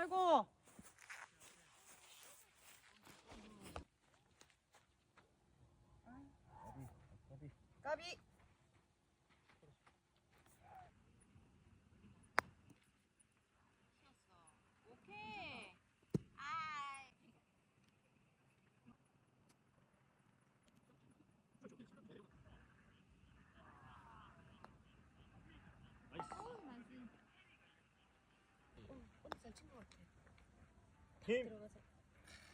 아이고. 까비. 오케이. 아. 나이스. 혼자 잘친것 같아. 팀 들어가서.